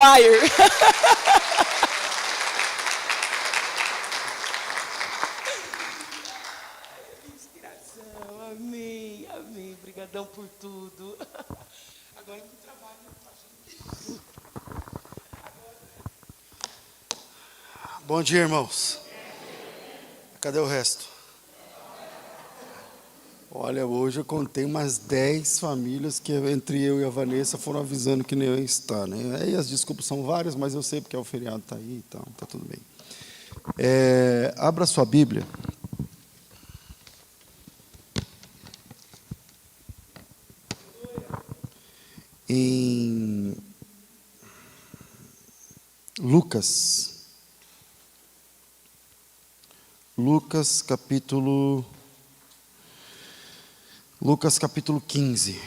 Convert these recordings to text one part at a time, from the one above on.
Fire. Inspiração, amém, amém. Obrigadão por tudo. Agora que trabalho. Bom dia, irmãos. Cadê o resto? Olha, hoje eu contei umas 10 famílias que entre eu e a Vanessa foram avisando que nem eu ia estar, né? Aí as desculpas são várias, mas eu sei porque o feriado está aí, então tá tudo bem. Abra sua Bíblia. Em Lucas. Lucas capítulo 15.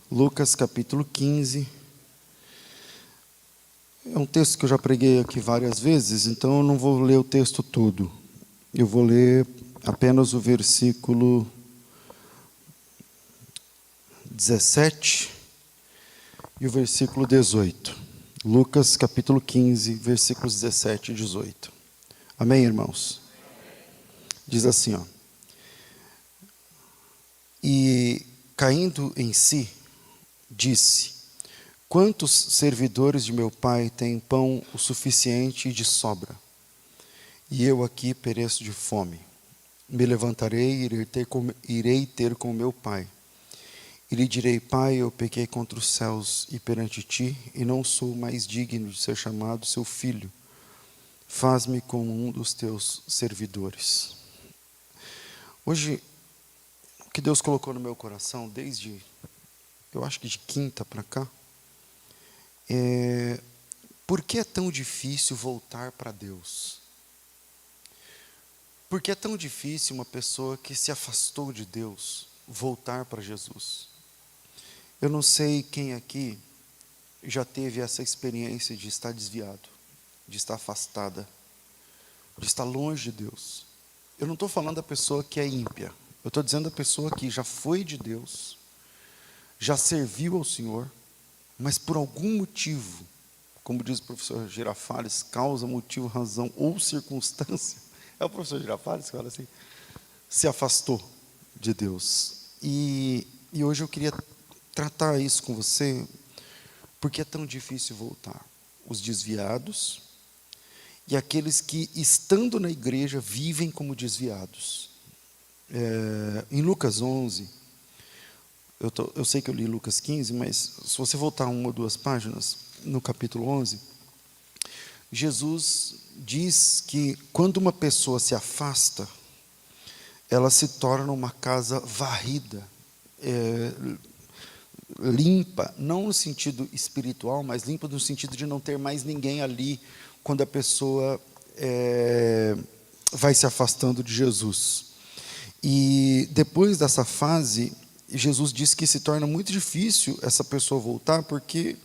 Lucas capítulo 15. É um texto que eu já preguei aqui várias vezes, então eu não vou ler o texto todo. Eu vou ler apenas o versículo 17 e o versículo 18. Lucas capítulo 15, versículos 17 e 18. Amém, irmãos? Diz assim, ó. E caindo em si, disse: quantos servidores de meu pai têm pão o suficiente e de sobra? E eu aqui pereço de fome. Me levantarei e irei ter com meu pai. E lhe direi: Pai, eu pequei contra os céus e perante ti, e não sou mais digno de ser chamado seu filho. Faz-me como um dos teus servidores. Hoje, o que Deus colocou no meu coração, desde, eu acho que de quinta para cá, por que é tão difícil voltar para Deus? Por que é tão difícil uma pessoa que se afastou de Deus voltar para Jesus? Eu não sei quem aqui já teve essa experiência de estar desviado, de estar afastada, de estar longe de Deus. Eu não estou falando da pessoa que é ímpia, eu estou dizendo da pessoa que já foi de Deus, já serviu ao Senhor, mas por algum motivo, como diz o professor Girafales, causa, motivo, razão ou circunstância, é o professor Girafales que fala assim, se afastou de Deus. E hoje eu queria tratar isso com você, porque é tão difícil voltar. Os desviados e aqueles que, estando na igreja, vivem como desviados. Em Lucas 11, eu sei que eu li Lucas 15, mas se você voltar uma ou duas páginas, no capítulo 11, Jesus diz que quando uma pessoa se afasta, ela se torna uma casa varrida, limpa, não no sentido espiritual, mas limpa no sentido de não ter mais ninguém ali quando a pessoa vai se afastando de Jesus. E depois dessa fase, Jesus disse que se torna muito difícil essa pessoa voltar, porque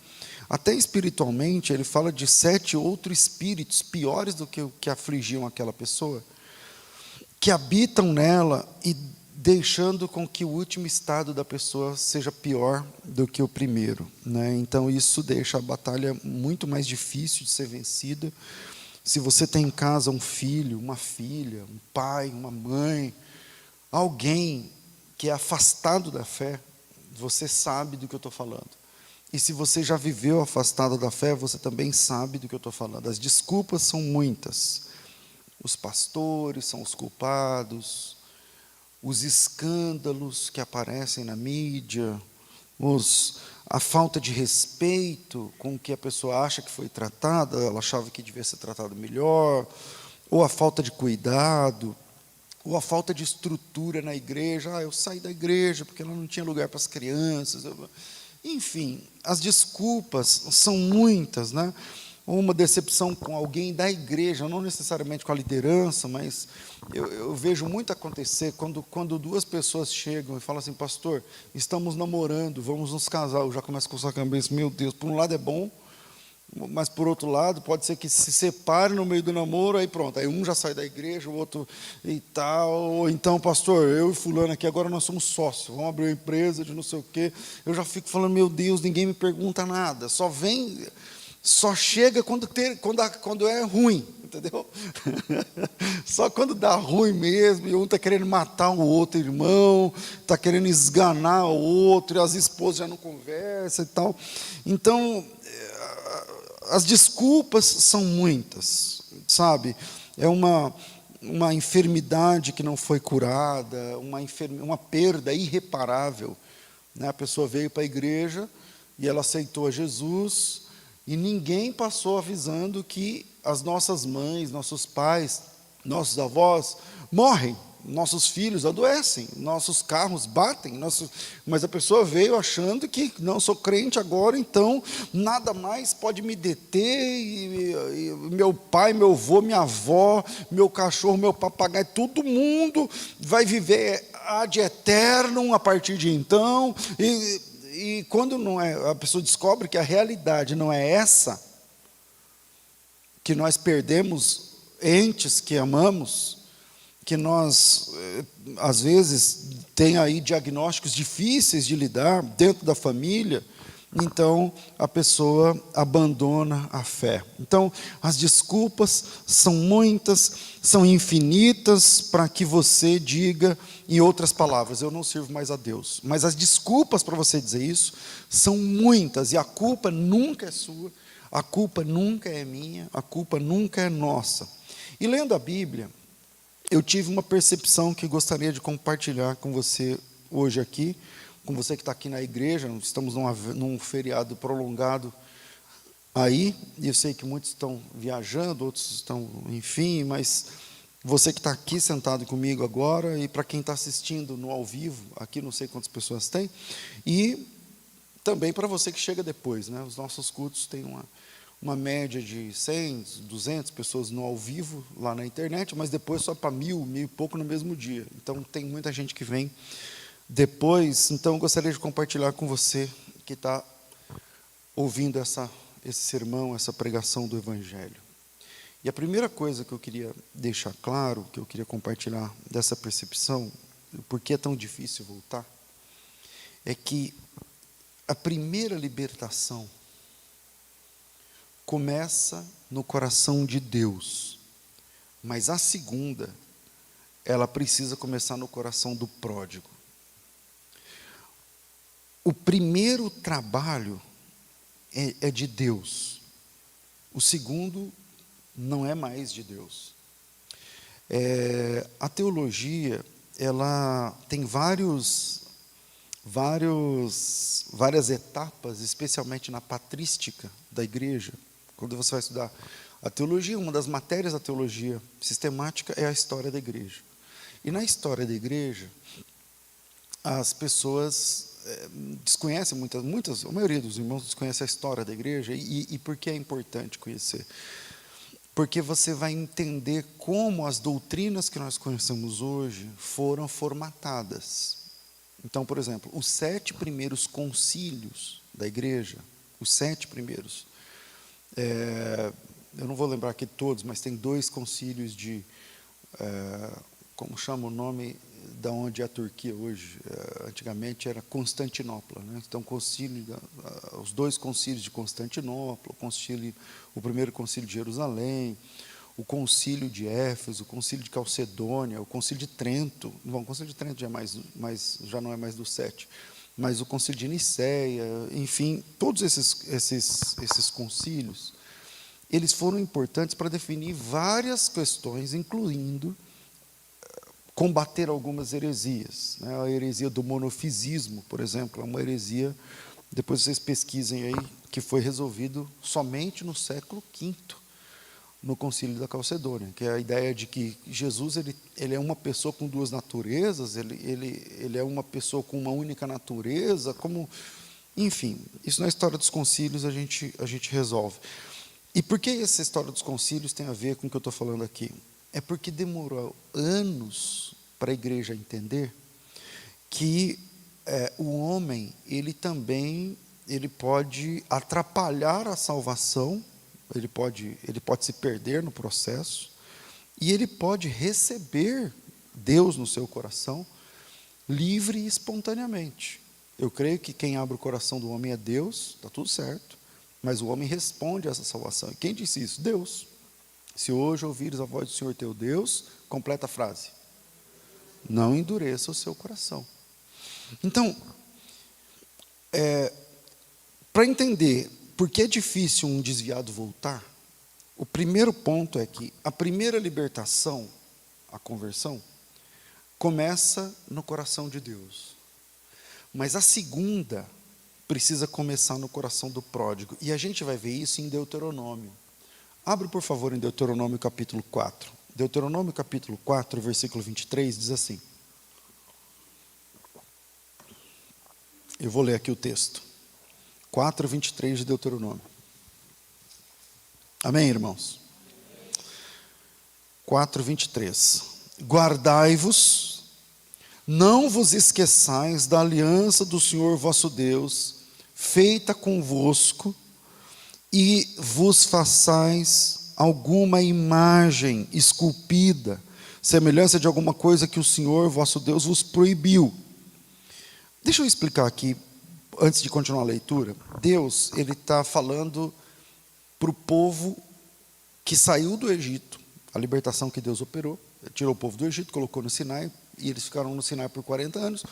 até espiritualmente ele fala de 7 outros espíritos piores do que o que afligiam aquela pessoa, que habitam nela e deixando com que o último estado da pessoa seja pior do que o primeiro, né? Então isso deixa a batalha muito mais difícil de ser vencida. Se você tem em casa um filho, uma filha, um pai, uma mãe, alguém que é afastado da fé, você sabe do que eu estou falando. E se você já viveu afastado da fé, você também sabe do que eu estou falando. As desculpas são muitas. Os pastores são os culpados, os escândalos que aparecem na mídia, a falta de respeito com o que a pessoa acha que foi tratada, ela achava que devia ser tratada melhor, ou a falta de cuidado, ou a falta de estrutura na igreja. Eu saí da igreja porque ela não tinha lugar para as crianças. Enfim, as desculpas são muitas, né? Uma decepção com alguém da igreja, não necessariamente com a liderança, mas eu vejo muito acontecer quando duas pessoas chegam e falam assim: pastor, estamos namorando, vamos nos casar. Eu já começo com essa cabeça: meu Deus, por um lado é bom, mas por outro lado, pode ser que se separe no meio do namoro, aí pronto, aí um já sai da igreja, o outro e tal, ou então, pastor, eu e fulano aqui, agora nós somos sócios, vamos abrir uma empresa de não sei o quê, eu já fico falando, meu Deus, ninguém me pergunta nada, só chega quando é ruim, entendeu? Só quando dá ruim mesmo, e um está querendo matar o outro irmão, está querendo esganar o outro, e as esposas já não conversam e tal. Então, as desculpas são muitas, sabe? É uma enfermidade que não foi curada, uma perda irreparável, né? A pessoa veio para a igreja e ela aceitou a Jesus, e ninguém passou avisando que as nossas mães, nossos pais, nossos avós morrem, nossos filhos adoecem, nossos carros batem, mas a pessoa veio achando que não sou crente agora, então nada mais pode me deter, e meu pai, meu avô, minha avó, meu cachorro, meu papagaio, todo mundo vai viver ad eternum a partir de então, e quando não é, a pessoa descobre que a realidade não é essa, que nós perdemos entes que amamos, que nós, às vezes, tem aí diagnósticos difíceis de lidar dentro da família, então a pessoa abandona a fé. Então, as desculpas são muitas, são infinitas para que você diga, em outras palavras, eu não sirvo mais a Deus. Mas as desculpas para você dizer isso são muitas, e a culpa nunca é sua, a culpa nunca é minha, a culpa nunca é nossa. E lendo a Bíblia, eu tive uma percepção que gostaria de compartilhar com você hoje aqui, com você que está aqui na igreja. Estamos num feriado prolongado aí, e eu sei que muitos estão viajando, outros estão, enfim, mas você que está aqui sentado comigo agora, e para quem está assistindo no ao vivo, aqui não sei quantas pessoas tem, e também para você que chega depois, né? Os nossos cultos têm uma média de 100, 200 pessoas no ao vivo, lá na internet, mas depois só para 1.000 e pouco no mesmo dia. Então, tem muita gente que vem depois. Então, eu gostaria de compartilhar com você que está ouvindo esse sermão, essa pregação do Evangelho. E a primeira coisa que eu queria deixar claro, que eu queria compartilhar dessa percepção, por que é tão difícil voltar, é que a primeira libertação começa no coração de Deus, mas a segunda, ela precisa começar no coração do pródigo. O primeiro trabalho é de Deus, o segundo não é mais de Deus. A teologia, ela tem várias etapas, especialmente na patrística da igreja. Quando você vai estudar a teologia, uma das matérias da teologia sistemática é a história da igreja. E na história da igreja, as pessoas desconhecem, a maioria dos irmãos desconhece a história da igreja. E por que é importante conhecer? Porque você vai entender como as doutrinas que nós conhecemos hoje foram formatadas. Então, por exemplo, os 7 primeiros concílios da igreja, os 7 primeiros, eu não vou lembrar aqui todos, mas tem 2 concílios como chama o nome da onde é a Turquia hoje? Antigamente era Constantinopla, né? Então, os 2 concílios de Constantinopla, o primeiro concílio de Jerusalém, o concílio de Éfeso, o concílio de Calcedônia, o concílio de Trento. Bom, o concílio de Trento já não é mais do 7, mas o concílio de Nicéia, enfim, todos esses concílios, eles foram importantes para definir várias questões, incluindo combater algumas heresias, né? A heresia do monofisismo, por exemplo, é uma heresia, depois vocês pesquisem aí, que foi resolvido somente no século V, no concílio da Calcedônia, que é a ideia de que Jesus ele é uma pessoa com 2 naturezas, ele é uma pessoa com uma única natureza, enfim, isso na história dos concílios a gente resolve. E por que essa história dos concílios tem a ver com o que eu estou falando aqui? É porque demorou anos para a igreja entender que o homem, ele também ele pode atrapalhar a salvação, ele pode se perder no processo, e ele pode receber Deus no seu coração, livre e espontaneamente. Eu creio que quem abre o coração do homem é Deus, está tudo certo, mas o homem responde a essa salvação. E quem disse isso? Deus. Se hoje ouvires a voz do Senhor teu Deus, completa a frase: não endureça o seu coração. Então, para entender por que é difícil um desviado voltar, o primeiro ponto é que a primeira libertação, a conversão, começa no coração de Deus. Mas a segunda precisa começar no coração do pródigo. E a gente vai ver isso em Deuteronômio. Abre, por favor, em Deuteronômio capítulo 4. Deuteronômio capítulo 4, versículo 23, diz assim. Eu vou ler aqui o texto. 4, 23 de Deuteronômio. Amém, irmãos? 4, 23. Guardai-vos, não vos esqueçais da aliança do Senhor vosso Deus, feita convosco, e vos façais alguma imagem esculpida, semelhança de alguma coisa que o Senhor vosso Deus vos proibiu. Deixa eu explicar aqui, antes de continuar a leitura. Deus, ele está falando para o povo que saiu do Egito, a libertação que Deus operou, tirou o povo do Egito, colocou no Sinai, e eles ficaram no Sinai por 40 anos,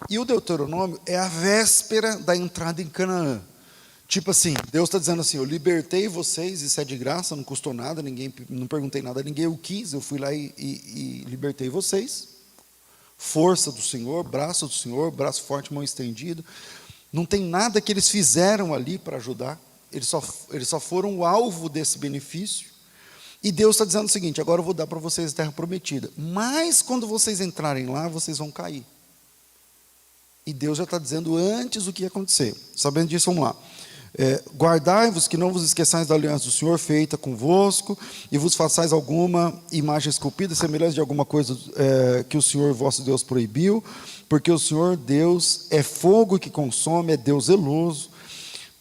e o Deuteronômio é a véspera da entrada em Canaã. Tipo assim, Deus está dizendo assim: eu libertei vocês, isso é de graça, não custou nada, não perguntei nada a ninguém, eu quis, eu fui lá e libertei vocês. Força do Senhor, braço forte, mão estendida. Não tem nada que eles fizeram ali para ajudar, eles só foram o alvo desse benefício. E Deus está dizendo o seguinte: agora eu vou dar para vocês a terra prometida, mas quando vocês entrarem lá, vocês vão cair. E Deus já está dizendo antes o que ia acontecer. Sabendo disso, vamos lá. Guardai-vos, que não vos esqueçais da aliança do Senhor feita convosco, e vos façais alguma imagem esculpida, semelhante de alguma coisa que o Senhor vosso Deus proibiu, porque o Senhor Deus é fogo que consome, é Deus zeloso.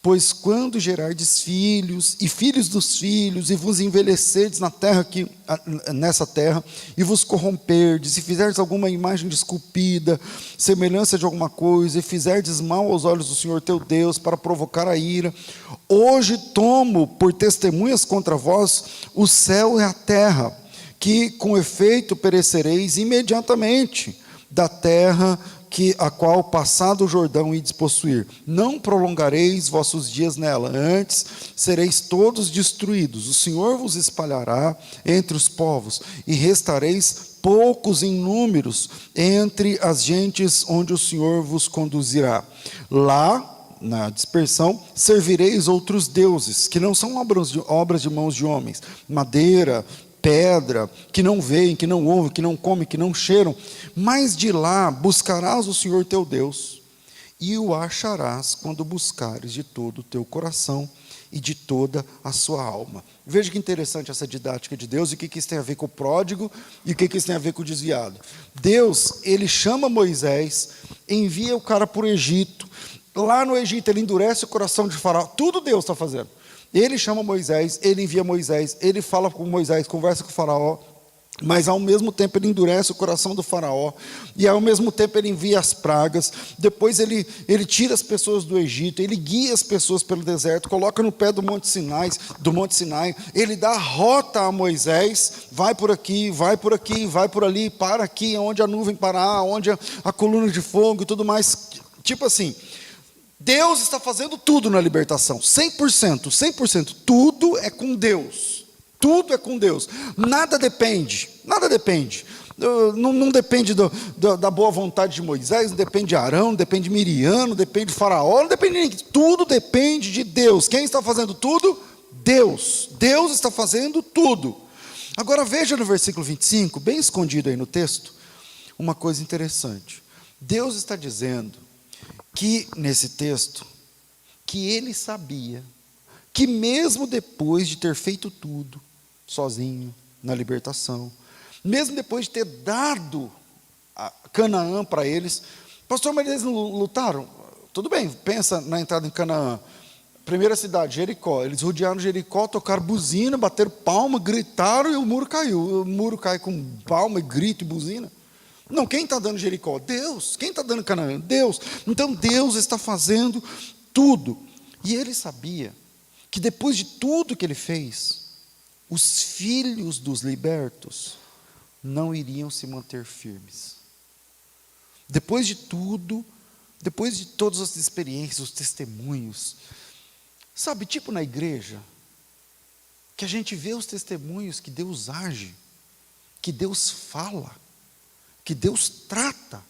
Pois quando gerardes filhos, e filhos dos filhos, e vos envelhecerdes nessa terra, e vos corromperdes, e fizerdes alguma imagem esculpida, semelhança de alguma coisa, e fizerdes mal aos olhos do Senhor teu Deus, para provocar a ira, hoje tomo por testemunhas contra vós o céu e a terra, que com efeito perecereis imediatamente da terra a qual passado o Jordão ides possuir. Não prolongareis vossos dias nela, antes sereis todos destruídos. O Senhor vos espalhará entre os povos, e restareis poucos em números entre as gentes onde o Senhor vos conduzirá. Lá, na dispersão, servireis outros deuses, que não são obras de mãos de homens, madeira, pedra, que não veem, que não ouvem, que não comem, que não cheiram, mas de lá buscarás o Senhor teu Deus, e o acharás quando buscares de todo o teu coração e de toda a sua alma. Veja que interessante essa didática de Deus, e o que isso tem a ver com o pródigo, e o que isso tem a ver com o desviado. Deus, ele chama Moisés, envia o cara para o Egito, lá no Egito ele endurece o coração de Faraó, tudo Deus está fazendo. Ele chama Moisés, ele envia Moisés, ele fala com Moisés, conversa com o Faraó, mas ao mesmo tempo ele endurece o coração do Faraó, e ao mesmo tempo ele envia as pragas. Depois ele tira as pessoas do Egito, ele guia as pessoas pelo deserto, coloca no pé do Monte Sinai, ele dá a rota a Moisés: vai por aqui, vai por aqui, vai por ali, para aqui, onde a nuvem parar, onde a coluna de fogo e tudo mais. Tipo assim, Deus está fazendo tudo na libertação, 100%, tudo é com Deus, tudo é com Deus, nada depende, não depende da boa vontade de Moisés, não depende de Arão, não depende de Miriam, não depende de Faraó, não depende de ninguém, tudo depende de Deus. Quem está fazendo tudo? Deus está fazendo tudo. Agora veja no versículo 25, bem escondido aí no texto, uma coisa interessante. Deus está dizendo que, nesse texto, que ele sabia que mesmo depois de ter feito tudo, sozinho, na libertação, mesmo depois de ter dado a Canaã para eles, pastor, mas eles não lutaram? tudo bem, pensa na entrada em Canaã. Primeira cidade, Jericó. Eles rodearam Jericó, tocaram buzina, bateram palma, gritaram e o muro caiu. O muro cai com palma, grito e buzina. Não, quem está dando Jericó? Deus. Quem está dando Canaã? Deus. Então Deus está fazendo tudo. E ele sabia que depois de tudo que ele fez, os filhos dos libertos não iriam se manter firmes. Depois de tudo, depois de todas as experiências, os testemunhos, sabe, tipo na igreja, que a gente vê os testemunhos que Deus age, que Deus fala, que Deus trata,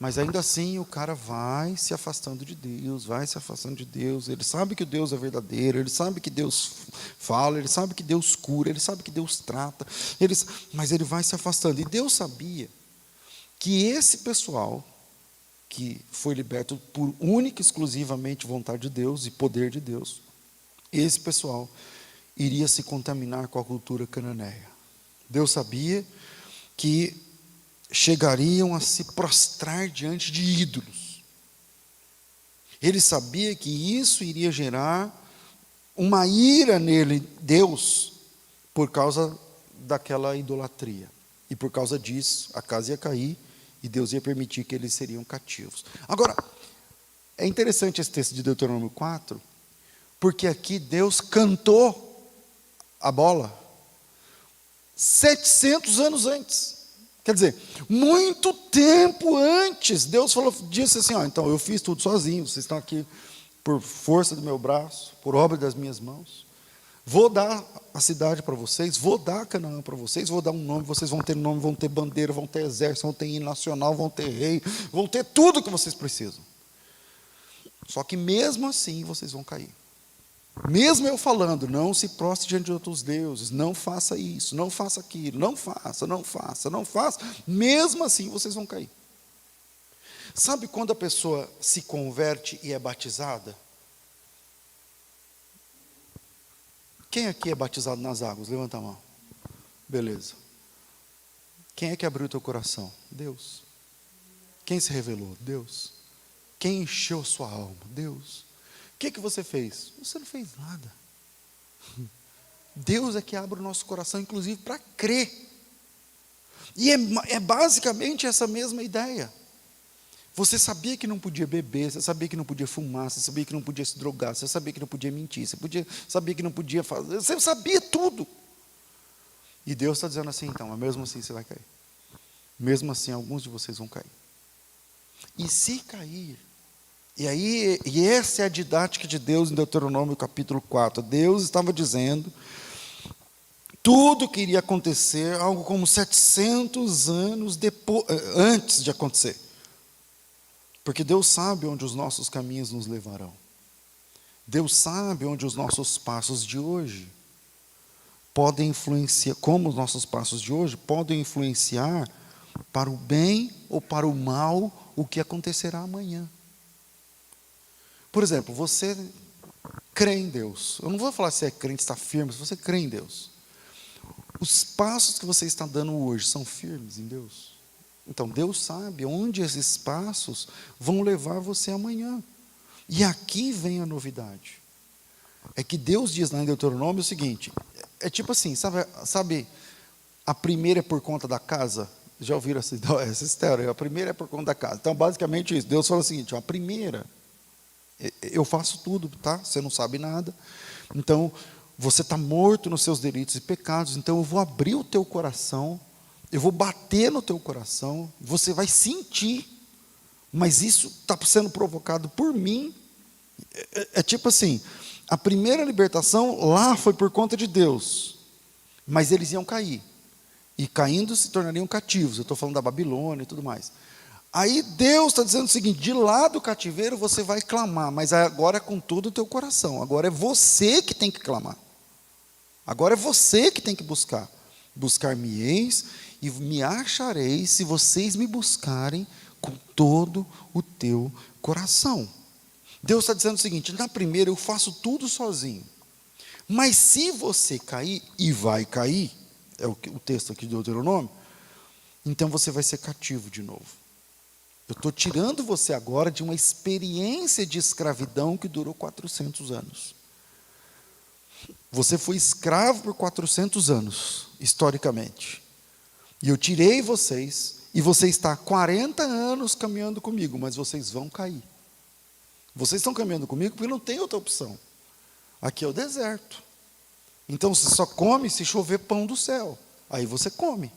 mas ainda assim o cara vai se afastando de Deus, vai se afastando de Deus. Ele sabe que o Deus é verdadeiro, ele sabe que Deus fala, ele sabe que Deus cura, ele sabe que Deus trata, mas ele vai se afastando. E Deus sabia que esse pessoal que foi liberto por única e exclusivamente vontade de Deus e poder de Deus, esse pessoal iria se contaminar com a cultura cananeia. Deus sabia que chegariam a se prostrar diante de ídolos. Ele sabia que isso iria gerar uma ira nele, Deus, por causa daquela idolatria. E por causa disso, a casa ia cair e Deus ia permitir que eles seriam cativos. Agora, é interessante esse texto de Deuteronômio 4, porque aqui Deus cantou a bola 700 anos antes. Quer dizer, muito tempo antes, Deus disse assim, então eu fiz tudo sozinho, vocês estão aqui por força do meu braço, por obra das minhas mãos. Vou dar a cidade para vocês, vou dar Canaã para vocês, vou dar um nome, vocês vão ter nome, vão ter bandeira, vão ter exército, vão ter hino nacional, vão ter rei, vão ter tudo que vocês precisam. Só que mesmo assim vocês vão cair. Mesmo eu falando, não se prostre diante de outros deuses, não faça isso, não faça aquilo, não faça, mesmo assim vocês vão cair. Sabe quando a pessoa se converte e é batizada? Quem aqui é batizado nas águas? Levanta a mão. Beleza. Quem é que abriu o teu coração? Deus. Quem se revelou? Deus. Quem encheu sua alma? Deus. O que você fez? Você não fez nada. Deus é que abre o nosso coração, inclusive, para crer. E é basicamente essa mesma ideia. Você sabia que não podia beber, você sabia que não podia fumar, você sabia que não podia se drogar, você sabia que não podia mentir, sabia que não podia fazer, você sabia tudo. E Deus está dizendo assim, então, mas mesmo assim você vai cair. Mesmo assim, alguns de vocês vão cair. E se cair, e essa é a didática de Deus em Deuteronômio capítulo 4. Deus estava dizendo tudo que iria acontecer, algo como 700 anos antes de acontecer. Porque Deus sabe onde os nossos caminhos nos levarão. Deus sabe onde os nossos passos de hoje podem influenciar, como os nossos passos de hoje podem influenciar para o bem ou para o mal o que acontecerá amanhã. Por exemplo, você crê em Deus. Eu não vou falar se é crente, está firme, se você crê em Deus. Os passos que você está dando hoje são firmes em Deus? Então, Deus sabe onde esses passos vão levar você amanhã. E aqui vem a novidade. É que Deus diz lá em Deuteronômio o seguinte, é tipo assim, sabe a primeira é por conta da casa? Já ouviram essa história? A primeira é por conta da casa. Então, basicamente isso. Deus fala o seguinte, a primeira, eu faço tudo, tá? Você não sabe nada. Então, você está morto nos seus delitos e pecados, então eu vou abrir o teu coração, eu vou bater no teu coração, você vai sentir, mas isso está sendo provocado por mim. É tipo assim, a primeira libertação lá foi por conta de Deus, mas eles iam cair, e caindo se tornariam cativos. Eu estou falando da Babilônia e tudo mais. Aí Deus está dizendo o seguinte, de lá do cativeiro você vai clamar, mas agora é com todo o teu coração, agora é você que tem que clamar, agora é você que tem que buscar. Buscar-me-eis e me achareis se vocês me buscarem com todo o teu coração. Deus está dizendo o seguinte, na primeira eu faço tudo sozinho, mas se você cair, e vai cair, é o texto aqui do Deuteronômio, então você vai ser cativo de novo. Eu estou tirando você agora de uma experiência de escravidão que durou 400 anos. Você foi escravo por 400 anos, historicamente. E eu tirei vocês, e você está há 40 anos caminhando comigo, mas vocês vão cair. Vocês estão caminhando comigo porque não tem outra opção. Aqui é o deserto. Então você só come se chover pão do céu. Aí você come.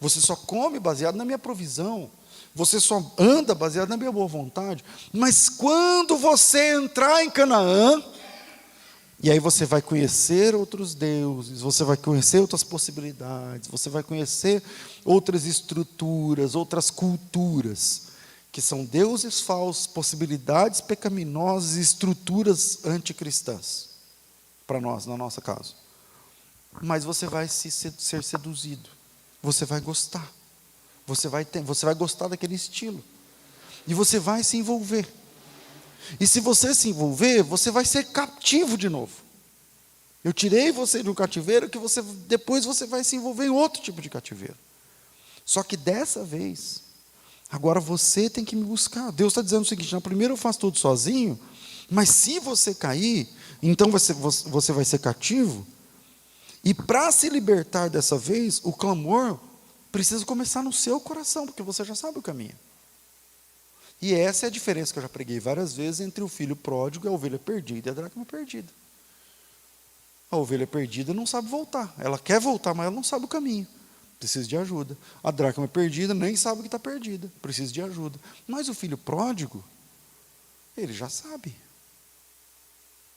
Você só come baseado na minha provisão. Você só anda baseado na minha boa vontade. Mas quando você entrar em Canaã, e aí você vai conhecer outros deuses, você vai conhecer outras possibilidades, você vai conhecer outras estruturas, outras culturas, que são deuses falsos, possibilidades pecaminosas e estruturas anticristãs, para nós, no nosso caso. Mas você vai ser seduzido, você vai gostar, você vai gostar daquele estilo, e você vai se envolver. E se você se envolver, você vai ser cativo de novo. Eu tirei você de um cativeiro que depois você vai se envolver em outro tipo de cativeiro. Só que dessa vez, agora você tem que me buscar. Deus está dizendo o seguinte: não, primeiro eu faço tudo sozinho, mas se você cair, então você vai ser cativo. E para se libertar dessa vez, o clamor precisa começar no seu coração, porque você já sabe o caminho. E essa é a diferença que eu já preguei várias vezes entre o filho pródigo e a ovelha perdida e a dracma perdida. A ovelha perdida não sabe voltar. Ela quer voltar, mas ela não sabe o caminho. Precisa de ajuda. A dracma perdida nem sabe que está perdida. Precisa de ajuda. Mas o filho pródigo, ele já sabe.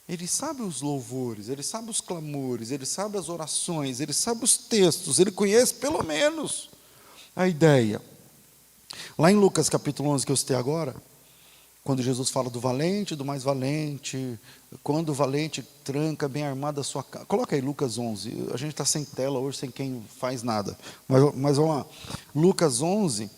Ele sabe os louvores, ele sabe os clamores, ele sabe as orações, ele sabe os textos, ele conhece pelo menos a ideia. Lá em Lucas capítulo 11, que eu citei agora, quando Jesus fala do valente, do mais valente, quando o valente tranca bem armado a sua casa. Coloca aí Lucas 11, a gente está sem tela hoje, sem quem faz nada. Mas vamos lá, Lucas 11,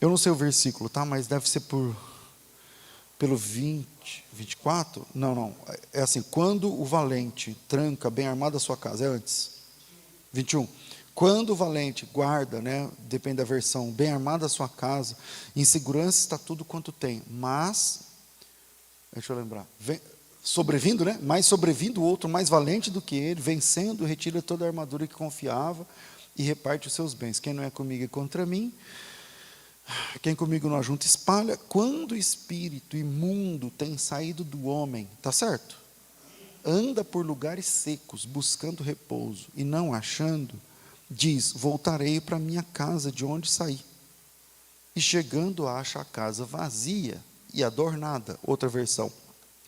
eu não sei o versículo, tá? Mas deve ser pelo 20, 24? Não, é assim, quando o valente tranca bem armado a sua casa, é antes, 21. Quando o valente guarda, né, depende da versão, bem armada a sua casa, em segurança está tudo quanto tem, mas, deixa eu lembrar, sobrevindo, né, mas sobrevindo outro mais valente do que ele, vencendo, retira toda a armadura que confiava e reparte os seus bens. Quem não é comigo é contra mim, quem comigo não ajunta espalha. Quando o espírito imundo tem saído do homem, tá certo? Anda por lugares secos, buscando repouso, e não achando, diz: voltarei para minha casa de onde saí. E chegando acha a casa vazia e adornada. Outra versão,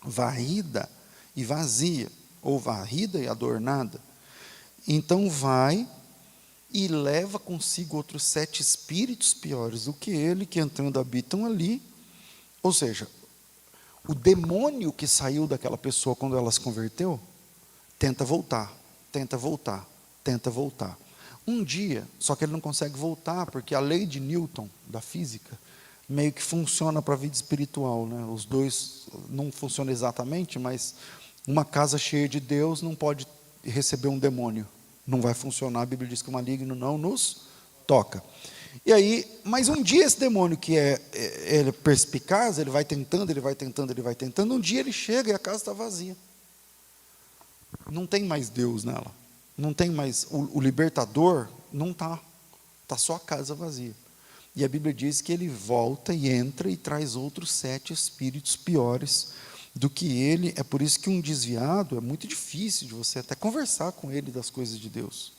varrida e vazia, ou varrida e adornada. Então vai e leva consigo outros 7 espíritos piores do que ele, que entrando habitam ali. Ou seja, o demônio que saiu daquela pessoa quando ela se converteu, tenta voltar, tenta voltar, tenta voltar. Um dia, só que ele não consegue voltar, porque a lei de Newton, da física, meio que funciona para a vida espiritual, né? Os dois não funcionam exatamente, mas uma casa cheia de Deus não pode receber um demônio. Não vai funcionar, a Bíblia diz que o maligno não nos toca. E aí, mas um dia esse demônio que ele é perspicaz, ele vai tentando, um dia ele chega e a casa está vazia. Não tem mais Deus nela. Não tem mais, o libertador não está só a casa vazia. E a Bíblia diz que ele volta e entra e traz outros 7 espíritos piores do que ele. É por isso que um desviado é muito difícil de você até conversar com ele das coisas de Deus.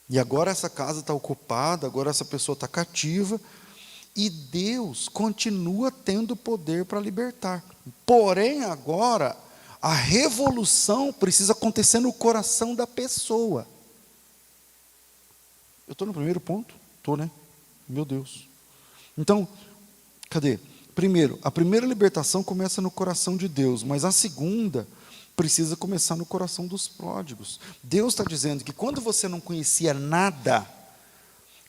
E agora essa casa está ocupada, agora essa pessoa está cativa, e Deus continua tendo poder para libertar. Porém, agora, a revolução precisa acontecer no coração da pessoa. Eu estou no primeiro ponto? Estou, né? Meu Deus. Então, cadê? Primeiro, a primeira libertação começa no coração de Deus, mas a segunda precisa começar no coração dos pródigos. Deus está dizendo que quando você não conhecia nada,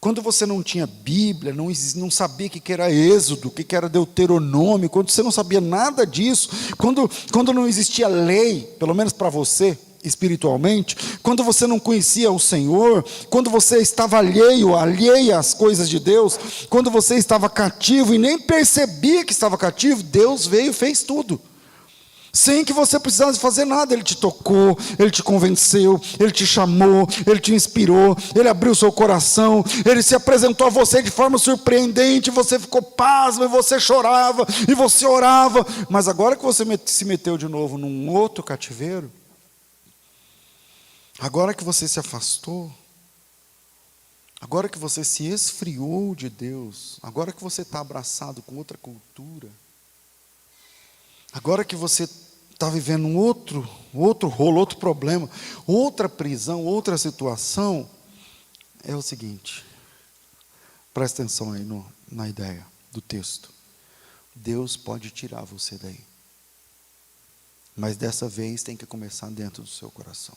quando você não tinha Bíblia, não sabia o que era Êxodo, o que era Deuteronômio, quando você não sabia nada disso, quando não existia lei, pelo menos para você, espiritualmente, quando você não conhecia o Senhor, quando você estava alheia às coisas de Deus, quando você estava cativo e nem percebia que estava cativo, Deus veio e fez tudo. Sem que você precisasse fazer nada. Ele te tocou, Ele te convenceu, Ele te chamou, Ele te inspirou, Ele abriu seu coração, Ele se apresentou a você de forma surpreendente, você ficou pasmo, e você chorava, e você orava. Mas agora que você se meteu de novo num outro cativeiro, agora que você se afastou, agora que você se esfriou de Deus, agora que você está abraçado com outra cultura, agora que você está vivendo um outro rolo, outro problema, outra prisão, outra situação, é o seguinte, presta atenção aí na ideia do texto. Deus pode tirar você daí, mas dessa vez tem que começar dentro do seu coração.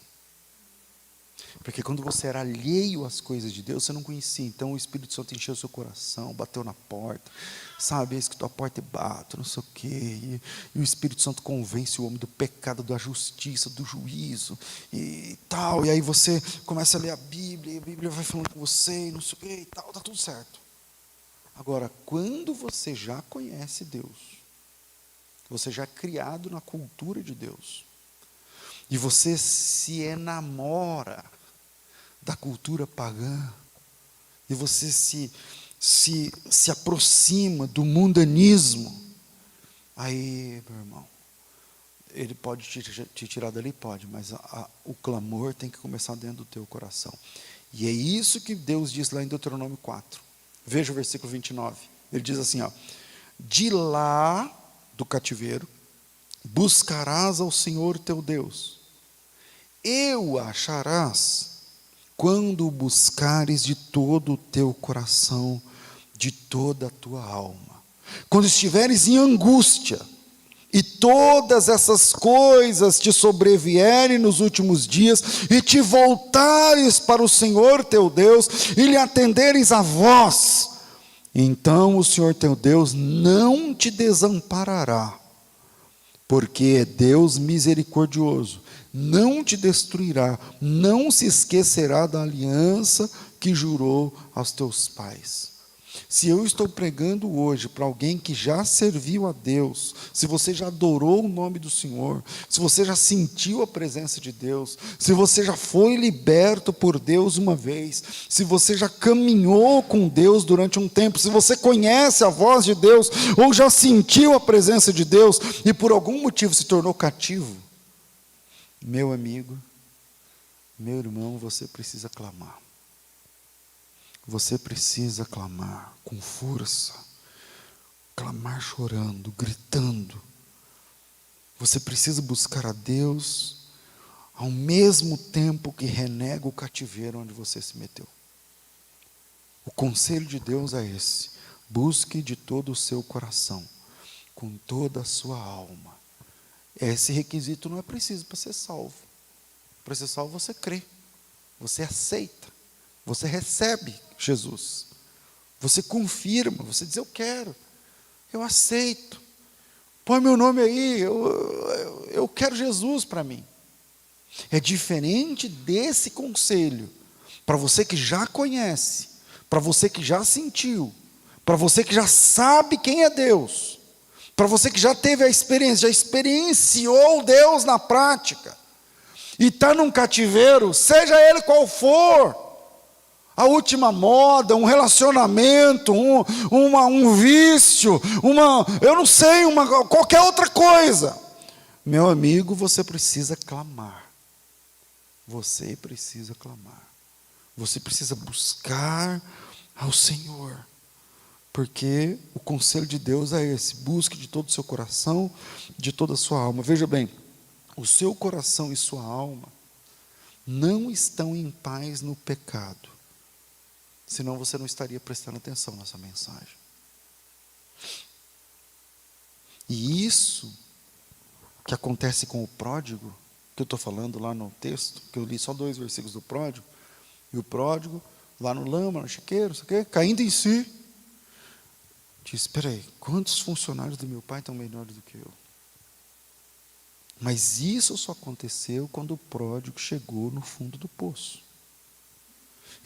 Porque quando você era alheio às coisas de Deus, você não conhecia. Então o Espírito Santo encheu o seu coração, bateu na porta, sabe, escutou a porta e bate, não sei o quê. E o Espírito Santo convence o homem do pecado, da justiça, do juízo e tal. E aí você começa a ler a Bíblia, e a Bíblia vai falando com você, e não sei o quê e tal, está tudo certo. Agora, quando você já conhece Deus, você já é criado na cultura de Deus, e você se enamora da cultura pagã, e você se aproxima do mundanismo, aí, meu irmão, ele pode te tirar dali? Pode, mas o clamor tem que começar dentro do teu coração. E é isso que Deus diz lá em Deuteronômio 4. Veja o versículo 29. Ele diz assim, ó: de lá do cativeiro buscarás ao Senhor teu Deus, e o acharás quando o buscares de todo o teu coração, de toda a tua alma. Quando estiveres em angústia, e todas essas coisas te sobrevierem nos últimos dias, e te voltares para o Senhor teu Deus, e lhe atenderes a voz, então o Senhor teu Deus não te desamparará, porque é Deus misericordioso, não te destruirá, não se esquecerá da aliança que jurou aos teus pais. Se eu estou pregando hoje para alguém que já serviu a Deus, se você já adorou o nome do Senhor, se você já sentiu a presença de Deus, se você já foi liberto por Deus uma vez, se você já caminhou com Deus durante um tempo, se você conhece a voz de Deus, ou já sentiu a presença de Deus, e por algum motivo se tornou cativo, meu amigo, meu irmão, você precisa clamar. Você precisa clamar com força, clamar chorando, gritando. Você precisa buscar a Deus ao mesmo tempo que renega o cativeiro onde você se meteu. O conselho de Deus é esse: busque de todo o seu coração, com toda a sua alma. Esse requisito não é preciso para ser salvo. Para ser salvo você crê, você aceita, você recebe Jesus, você confirma, você diz: eu quero, eu aceito, põe meu nome aí, eu quero Jesus para mim. É diferente desse conselho, para você que já conhece, para você que já sentiu, para você que já sabe quem é Deus, para você que já teve a experiência, já experienciou Deus na prática, e está num cativeiro, seja ele qual for, a última moda, um relacionamento, um vício, eu não sei, qualquer outra coisa. Meu amigo, você precisa clamar. Você precisa clamar. Você precisa buscar ao Senhor. Porque o conselho de Deus é esse: busque de todo o seu coração, de toda a sua alma. Veja bem, o seu coração e sua alma não estão em paz no pecado, senão você não estaria prestando atenção nessa mensagem. E isso que acontece com o pródigo, que eu estou falando lá no texto, que eu li só 2 versículos do pródigo, e o pródigo lá no lama, no chiqueiro, não sei o quê, caindo em si, diz: espera aí, quantos funcionários do meu pai estão melhores do que eu? Mas isso só aconteceu quando o pródigo chegou no fundo do poço.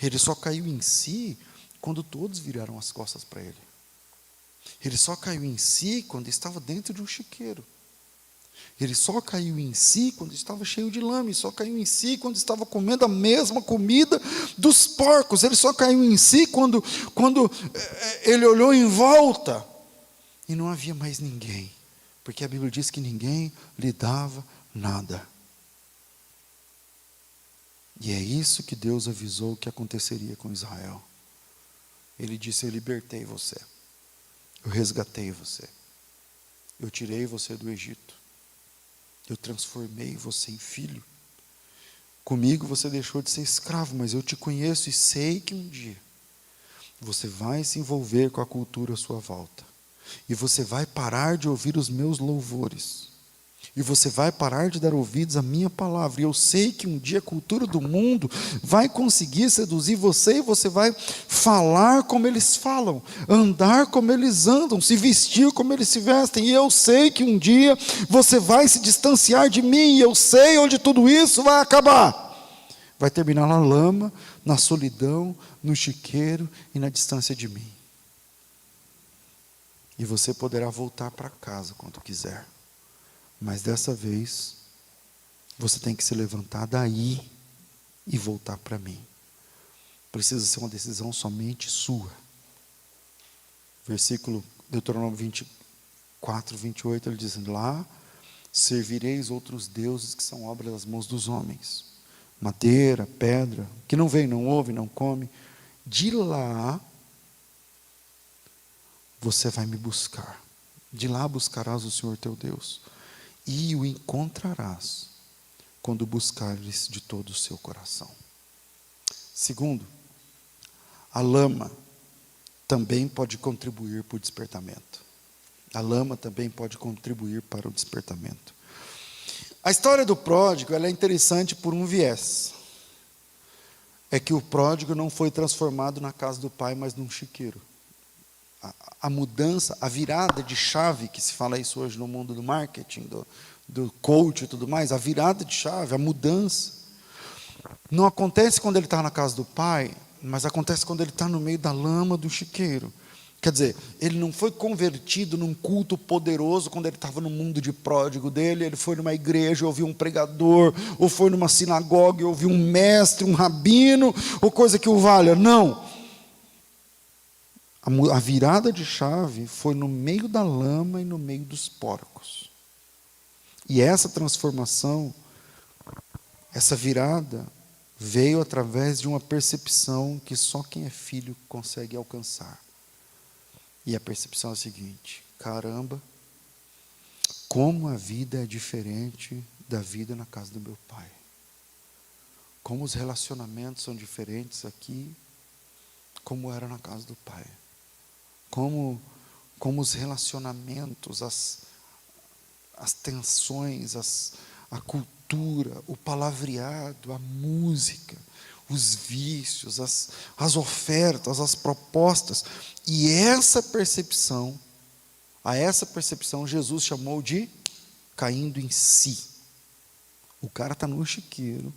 Ele só caiu em si quando todos viraram as costas para ele. Ele só caiu em si quando estava dentro de um chiqueiro. Ele só caiu em si quando estava cheio de lama. Ele só caiu em si quando estava comendo a mesma comida dos porcos. Ele só caiu em si quando ele olhou em volta e não havia mais ninguém. Porque a Bíblia diz que ninguém lhe dava nada. E é isso que Deus avisou que aconteceria com Israel. Ele disse: eu libertei você. Eu resgatei você. Eu tirei você do Egito. Eu transformei você em filho. Comigo você deixou de ser escravo, mas eu te conheço e sei que um dia você vai se envolver com a cultura à sua volta. E você vai parar de ouvir os meus louvores. E você vai parar de dar ouvidos à minha palavra. E eu sei que um dia a cultura do mundo vai conseguir seduzir você. E você vai falar como eles falam, andar como eles andam, se vestir como eles se vestem. E eu sei que um dia você vai se distanciar de mim. E eu sei onde tudo isso vai acabar. Vai terminar na lama, na solidão, no chiqueiro e na distância de mim. E você poderá voltar para casa quando quiser. Mas dessa vez, você tem que se levantar daí e voltar para mim. Precisa ser uma decisão somente sua. Versículo Deuteronômio 24, 28, ele diz: lá servireis outros deuses que são obras das mãos dos homens. Madeira, pedra, que não vem, não ouve, não come. De lá, você vai me buscar. De lá buscarás o Senhor teu Deus. E o encontrarás quando buscares de todo o seu coração. Segundo, a lama também pode contribuir para o despertamento. A lama também pode contribuir para o despertamento. A história do pródigo, ela é interessante por um viés. É que o pródigo não foi transformado na casa do pai, mas num chiqueiro. A mudança, a virada de chave, que se fala isso hoje no mundo do marketing, do coach e tudo mais, a virada de chave, a mudança, não acontece quando ele está na casa do pai, mas acontece quando ele está no meio da lama do chiqueiro. Quer dizer, ele não foi convertido num culto poderoso quando ele estava no mundo de pródigo dele. Ele foi numa igreja, ouviu um pregador, ou foi numa sinagoga e ouviu um mestre, um rabino, ou coisa que o valha. Não. A virada de chave foi no meio da lama e no meio dos porcos. E essa transformação, essa virada, veio através de uma percepção que só quem é filho consegue alcançar. E a percepção é a seguinte: caramba, como a vida é diferente da vida na casa do meu pai. Como os relacionamentos são diferentes aqui, como era na casa do pai. Como os relacionamentos, as tensões, a cultura, o palavreado, a música, os vícios, as ofertas, as propostas. E essa percepção, a essa percepção Jesus chamou de caindo em si. O cara está no chiqueiro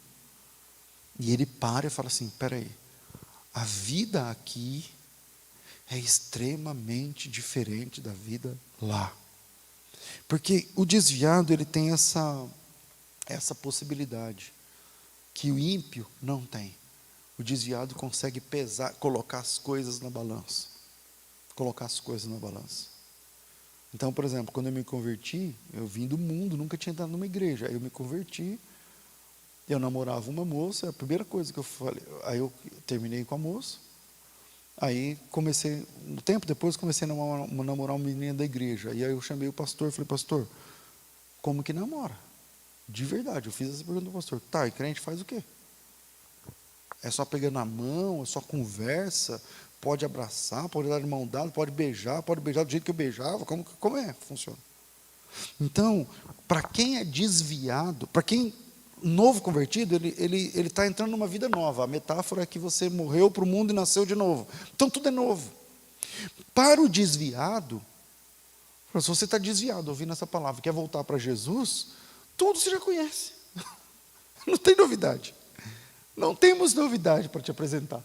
e ele para e fala assim: espera aí, a vida aqui é extremamente diferente da vida lá. Porque o desviado, ele tem essa possibilidade que o ímpio não tem. O desviado consegue pesar, colocar as coisas na balança. Colocar as coisas na balança. Então, por exemplo, quando eu me converti, eu vim do mundo, nunca tinha entrado numa igreja. Aí eu me converti, eu namorava uma moça, a primeira coisa que eu falei, aí eu terminei com a moça. Aí comecei, um tempo depois comecei a namorar uma menina da igreja. E aí eu chamei o pastor e falei: pastor, como que namora? De verdade, eu fiz essa pergunta ao pastor. Tá, e crente faz o quê? É só pegar na mão, é só conversa, pode abraçar, pode dar de mão dada, pode beijar do jeito que eu beijava, como é que funciona? Então, para quem é desviado, para quem novo convertido, ele está entrando numa vida nova. A metáfora é que você morreu para o mundo e nasceu de novo. Então tudo é novo. Para o desviado, se você está desviado ouvindo essa palavra, quer voltar para Jesus, Tudo você já conhece. Não tem novidade. Não temos novidade para te apresentar.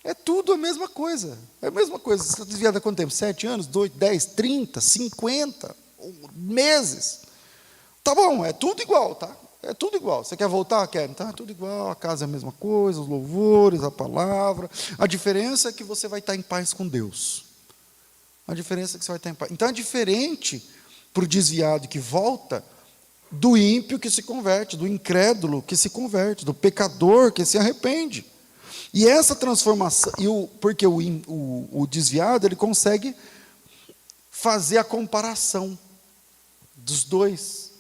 É tudo a mesma coisa. É a mesma coisa. Você está desviado há quanto tempo? 7 anos? 2, 10, 30, 50 meses? Tá bom, é tudo igual, tá? É tudo igual. Você quer voltar? Quer. Então é tudo igual, a casa é a mesma coisa, os louvores, a palavra. A diferença é que você vai estar em paz com Deus. A diferença é que você vai estar em paz. Então é diferente para o desviado que volta do ímpio que se converte, do incrédulo que se converte, do pecador que se arrepende. E essa transformação, porque o desviado, ele consegue fazer a comparação dos dois.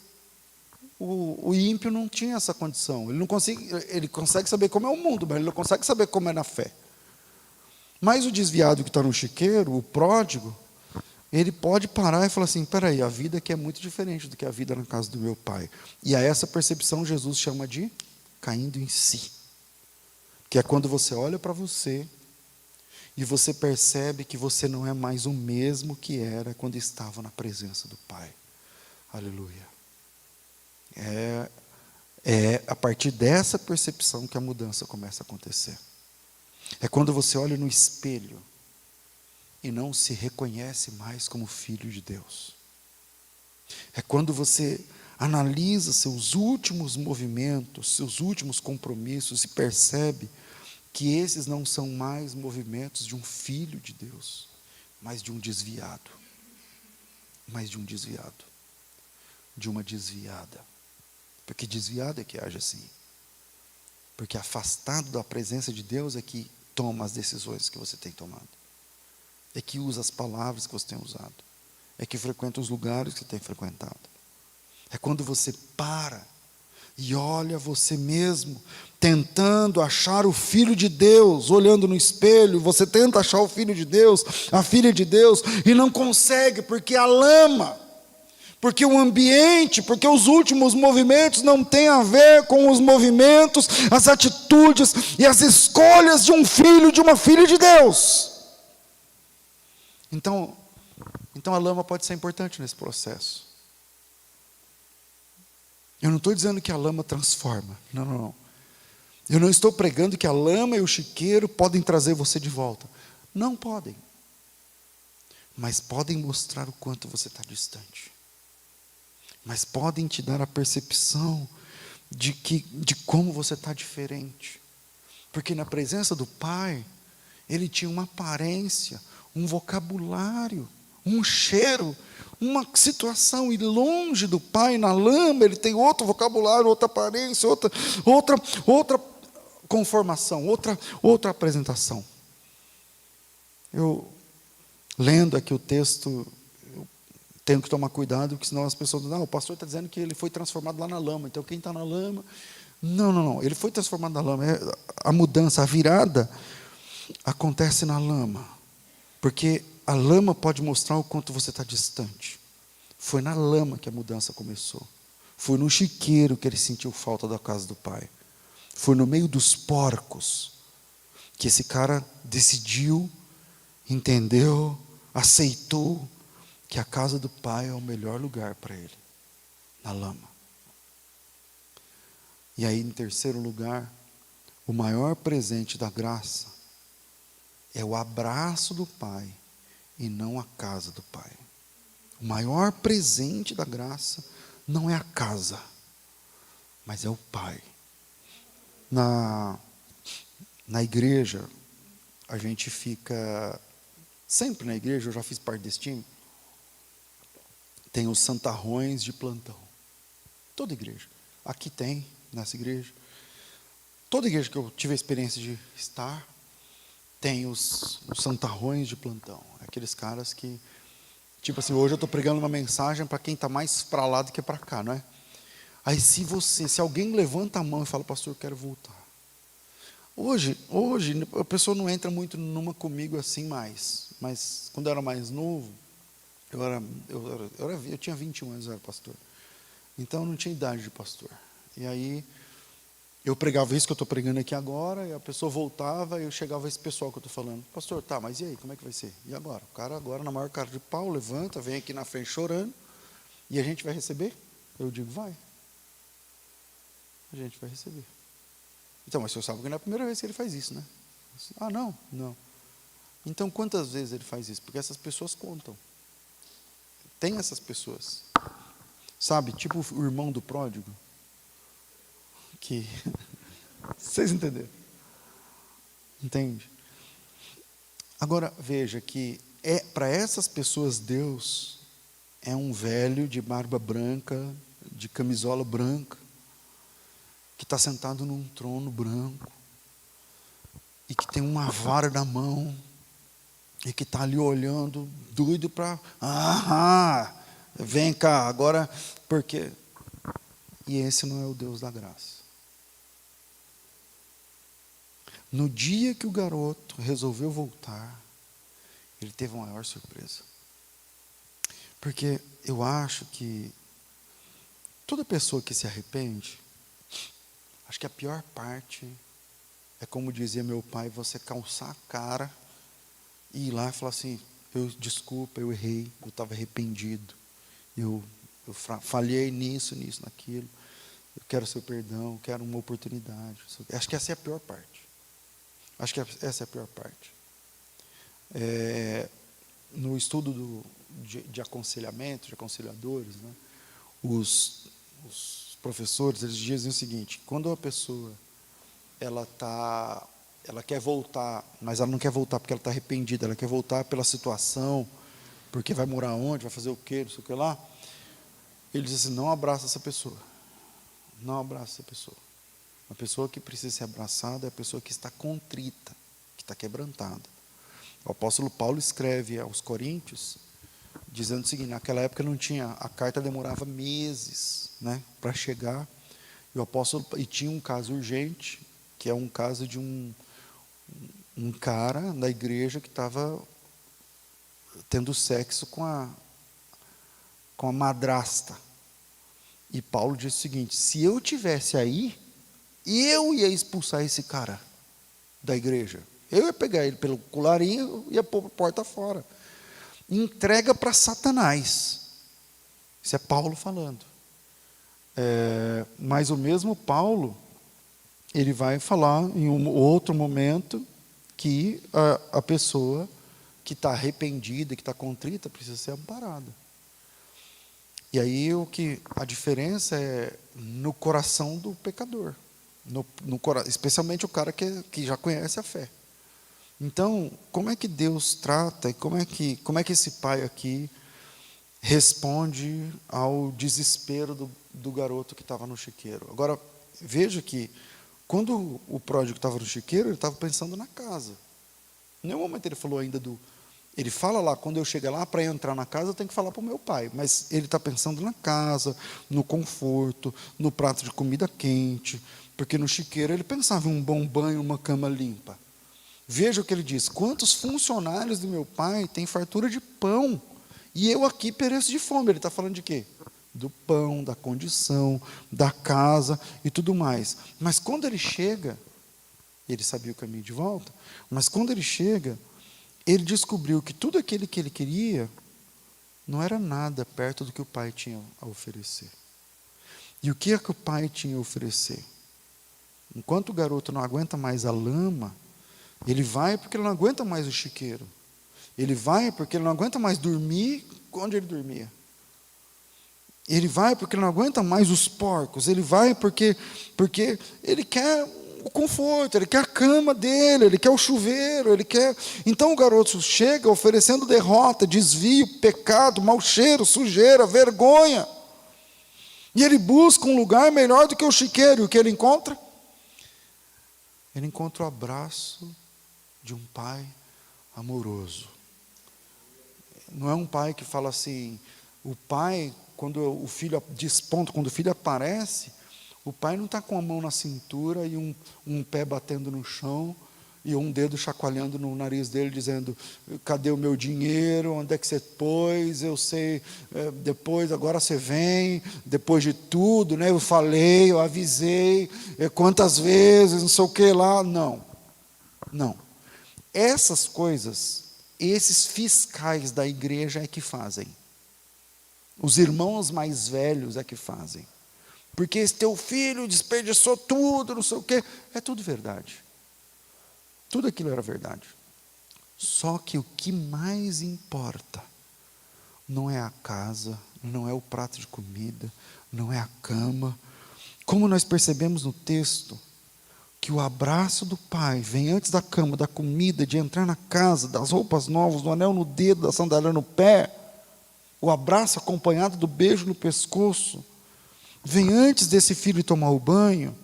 O ímpio não tinha essa condição. Ele consegue saber como é o mundo, mas ele não consegue saber como é na fé. Mas o desviado que está no chiqueiro, o pródigo, ele pode parar e falar assim, peraí, a vida aqui é muito diferente do que a vida na casa do meu pai. E a essa percepção Jesus chama de caindo em si. Que é quando você olha para você e você percebe que você não é mais o mesmo que era quando estava na presença do Pai. Aleluia. É a partir dessa percepção que a mudança começa a acontecer. É quando você olha no espelho e não se reconhece mais como filho de Deus. É quando você analisa seus últimos movimentos, seus últimos compromissos e percebe que esses não são mais movimentos de um filho de Deus, mas de um desviado. Mas de um desviado. De uma desviada. Porque desviado é que age assim. Porque afastado da presença de Deus é que toma as decisões que você tem tomado. É que usa as palavras que você tem usado. É que frequenta os lugares que você tem frequentado. É quando você para e olha você mesmo, tentando achar o Filho de Deus, olhando no espelho, você tenta achar o Filho de Deus, a Filha de Deus, e não consegue, porque a lama, porque o ambiente, porque os últimos movimentos não têm a ver com os movimentos, as atitudes e as escolhas de um filho, de uma filha de Deus. Então a lama pode ser importante nesse processo. Eu não estou dizendo que a lama transforma. Não. Eu não estou pregando que a lama e o chiqueiro podem trazer você de volta. Não podem. Mas podem mostrar o quanto você está distante. Mas podem te dar a percepção de como você está diferente. Porque na presença do Pai, Ele tinha uma aparência, um vocabulário, um cheiro, uma situação, e longe do Pai, na lama, Ele tem outro vocabulário, outra aparência, outra conformação, outra apresentação. Eu, lendo aqui o texto, eu tenho que tomar cuidado, porque senão as pessoas dizem, o pastor está dizendo que ele foi transformado lá na lama, então quem está na lama... Não, ele foi transformado na lama. A mudança, a virada, acontece na lama, porque a lama pode mostrar o quanto você está distante. Foi na lama que a mudança começou. Foi no chiqueiro que ele sentiu falta da casa do Pai. Foi no meio dos porcos que esse cara decidiu, entendeu, aceitou que a casa do Pai é o melhor lugar para ele. Na lama. E aí, em terceiro lugar, o maior presente da graça é o abraço do Pai e não a casa do Pai. O maior presente da graça não é a casa, mas é o Pai. Na igreja, a gente fica, sempre na igreja, eu já fiz parte desse time, tem os santarrões de plantão. Toda igreja. Aqui tem, nessa igreja. Toda igreja que eu tive a experiência de estar, tem os santarrões de plantão. Aqueles caras que, tipo assim, hoje eu estou pregando uma mensagem para quem está mais para lá do que para cá, não é? Aí se alguém levanta a mão e fala, pastor, eu quero voltar. Hoje a pessoa não entra muito numa comigo assim mais. Mas quando eu era mais novo, eu tinha 21 anos, eu era pastor. Então eu não tinha idade de pastor. E aí eu pregava isso que eu estou pregando aqui agora, e a pessoa voltava, e eu chegava a esse pessoal que eu estou falando, pastor, tá, mas e aí, como é que vai ser? E agora? O cara agora, na maior cara de pau, levanta, vem aqui na frente chorando, e a gente vai receber? Eu digo, vai. a gente vai receber. Então, mas o senhor sabe que não é a primeira vez que ele faz isso, né? Ah, não, não. Então, quantas vezes ele faz isso? Porque essas pessoas contam. Tem essas pessoas. Sabe, tipo o irmão do pródigo. Que... Vocês entenderam? Entende? Agora, veja que para essas pessoas, Deus é um velho de barba branca, de camisola branca, que está sentado num trono branco, e que tem uma vara na mão, e que está ali olhando, doido para... vem cá, agora... Porque... E esse não é o Deus da graça. No dia que o garoto resolveu voltar, ele teve uma maior surpresa. Porque eu acho que toda pessoa que se arrepende, acho que a pior parte é, como dizia meu pai, você calçar a cara e ir lá e falar assim, desculpa, eu errei, eu estava arrependido, eu falhei nisso, naquilo, eu quero seu perdão, eu quero uma oportunidade. Acho que essa é a pior parte. Acho que essa é a pior parte. No estudo de aconselhamento, de aconselhadores, né, os professores, eles dizem o seguinte: quando uma pessoa ela quer voltar, mas ela não quer voltar porque ela está arrependida, ela quer voltar pela situação, porque vai morar onde, vai fazer o quê, não sei o que lá, ele diz assim, não abraça essa pessoa. Não abraça essa pessoa. A pessoa que precisa ser abraçada é a pessoa que está contrita, que está quebrantada. O apóstolo Paulo escreve aos Coríntios, dizendo o seguinte, naquela época não tinha, a carta demorava meses, né, para chegar, e tinha um caso urgente, que é um caso de um cara da igreja que estava tendo sexo com a madrasta. E Paulo disse o seguinte, se eu tivesse aí, eu ia expulsar esse cara da igreja. Eu ia pegar ele pelo colarinho e ia pôr a porta fora. Entrega para Satanás. Isso é Paulo falando. Mas o mesmo Paulo, ele vai falar em um outro momento que a pessoa que está arrependida, que está contrita, precisa ser amparada. E aí a diferença é no coração do pecador, especialmente o cara que já conhece a fé. Então, como é que Deus trata e como é que esse pai aqui responde ao desespero do garoto que estava no chiqueiro? Agora, veja que quando o pródigo estava no chiqueiro, ele estava pensando na casa. Em nenhum momento ele falou ainda ele fala lá, quando eu chegar lá, para entrar na casa, eu tenho que falar para o meu pai. Mas ele está pensando na casa, no conforto, no prato de comida quente, porque no chiqueiro ele pensava em um bom banho, uma cama limpa. Veja o que ele diz, quantos funcionários do meu pai têm fartura de pão, e eu aqui pereço de fome. Ele está falando de quê? Do pão, da condição, da casa e tudo mais. Mas quando ele chega, ele sabia o caminho de volta, mas quando ele chega, ele descobriu que tudo aquilo que ele queria não era nada perto do que o pai tinha a oferecer. E o que é que o pai tinha a oferecer? Enquanto o garoto não aguenta mais a lama, ele vai porque ele não aguenta mais o chiqueiro. Ele vai porque ele não aguenta mais dormir onde ele dormia. Ele vai porque ele não aguenta mais os porcos. Ele vai porque ele quer o conforto, ele quer a cama dele, ele quer o chuveiro, ele quer... Então o garoto chega oferecendo derrota, desvio, pecado, mau cheiro, sujeira, vergonha. E ele busca um lugar melhor do que o chiqueiro. E o que ele encontra? Ele encontra o abraço de um pai amoroso. Não é um pai que fala assim, o pai, quando o filho desponta, quando o filho aparece, o pai não está com a mão na cintura e um pé batendo no chão e um dedo chacoalhando no nariz dele, dizendo, cadê o meu dinheiro, onde é que você pôs, eu sei, depois, agora você vem, depois de tudo, né, eu falei, eu avisei, quantas vezes, não sei o que lá, não. Essas coisas, esses fiscais da igreja é que fazem. Os irmãos mais velhos é que fazem. porque esse teu filho desperdiçou tudo, não sei o quê. É tudo verdade. Tudo aquilo era verdade. Só que o que mais importa não é a casa, não é o prato de comida, não é a cama. Como nós percebemos no texto, que o abraço do pai vem antes da cama, da comida, de entrar na casa, das roupas novas, do anel no dedo, da sandália no pé, o abraço acompanhado do beijo no pescoço, vem antes desse filho tomar o banho,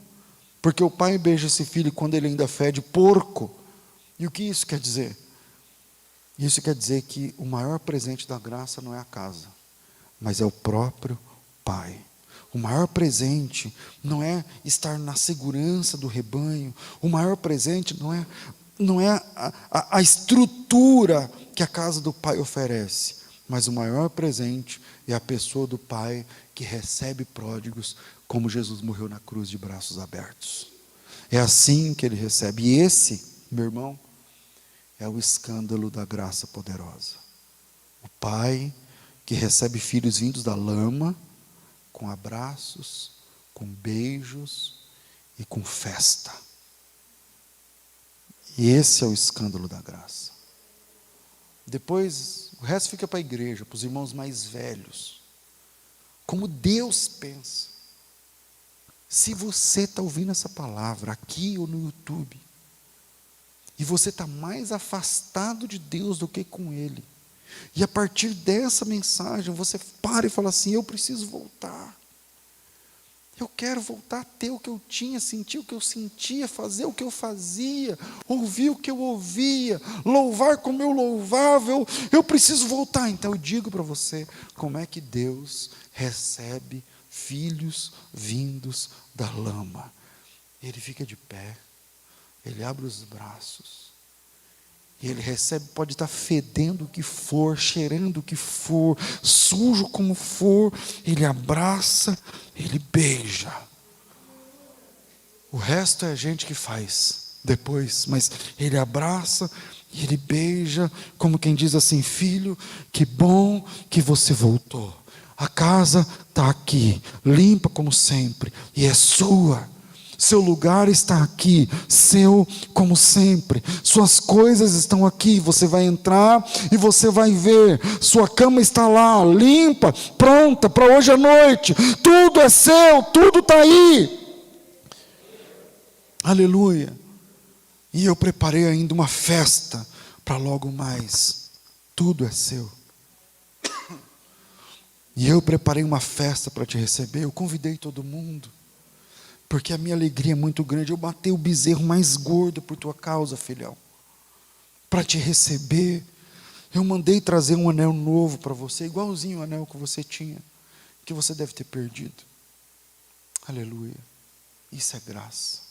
porque o pai beija esse filho quando ele ainda fede porco. E o que isso quer dizer? Isso quer dizer que o maior presente da graça não é a casa, mas é o próprio pai. O maior presente não é estar na segurança do rebanho. O maior presente não é a estrutura que a casa do pai oferece, mas o maior presente é a pessoa do pai que recebe pródigos, como Jesus morreu na cruz de braços abertos. É assim que ele recebe. E esse, meu irmão, é o escândalo da graça poderosa. O pai que recebe filhos vindos da lama, com abraços, com beijos e com festa. E esse é o escândalo da graça. Depois, o resto fica para a igreja, para os irmãos mais velhos. Como Deus pensa. Se você está ouvindo essa palavra aqui ou no YouTube, e você está mais afastado de Deus do que com Ele, e a partir dessa mensagem você para e fala assim: eu preciso voltar, eu quero voltar a ter o que eu tinha, sentir o que eu sentia, fazer o que eu fazia, ouvir o que eu ouvia, louvar como eu louvava, eu preciso voltar. Então eu digo para você, como é que Deus recebe filhos vindos da lama? Ele fica de pé, ele abre os braços, e ele recebe, pode estar fedendo o que for, cheirando o que for, sujo como for, ele abraça, ele beija. O resto é a gente que faz depois, mas ele abraça e ele beija, como quem diz assim: filho, que bom que você voltou. A casa está aqui, limpa como sempre, e é sua. Seu lugar está aqui, seu como sempre. Suas coisas estão aqui. Você vai entrar e você vai ver. Sua cama está lá, limpa, pronta para hoje à noite. Tudo é seu, tudo está aí. Aleluia. E eu preparei ainda uma festa para logo mais. Tudo é seu. E eu preparei uma festa para te receber. Eu convidei todo mundo, porque a minha alegria é muito grande. Eu matei o bezerro mais gordo por tua causa, filhão, para te receber. Eu mandei trazer um anel novo para você, igualzinho o anel que você tinha, que você deve ter perdido. Aleluia. Isso é graça.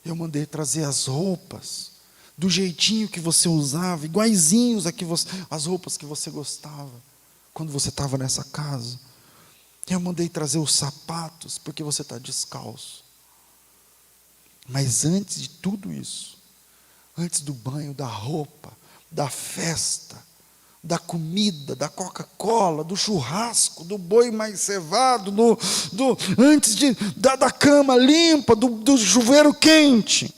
Eu mandei trazer as roupas do jeitinho que você usava, iguaizinhos as roupas que você gostava quando você estava nessa casa. Eu mandei trazer os sapatos, porque você está descalço. Mas antes de tudo isso, antes do banho, da roupa, da festa, da comida, da Coca-Cola, do churrasco, do boi mais cevado, antes da cama limpa, do chuveiro quente,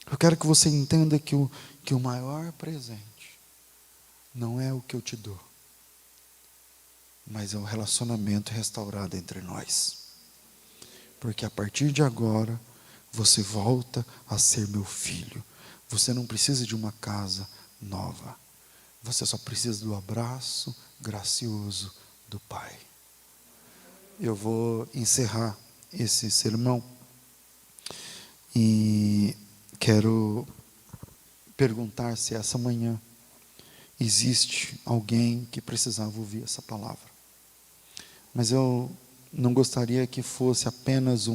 eu quero que você entenda que o maior presente não é o que eu te dou, mas é o relacionamento restaurado entre nós. Porque a partir de agora, você volta a ser meu filho. Você não precisa de uma casa nova. Você só precisa do abraço gracioso do Pai. Eu vou encerrar esse sermão e quero perguntar se essa manhã existe alguém que precisava ouvir essa palavra. Mas eu não gostaria que fosse apenas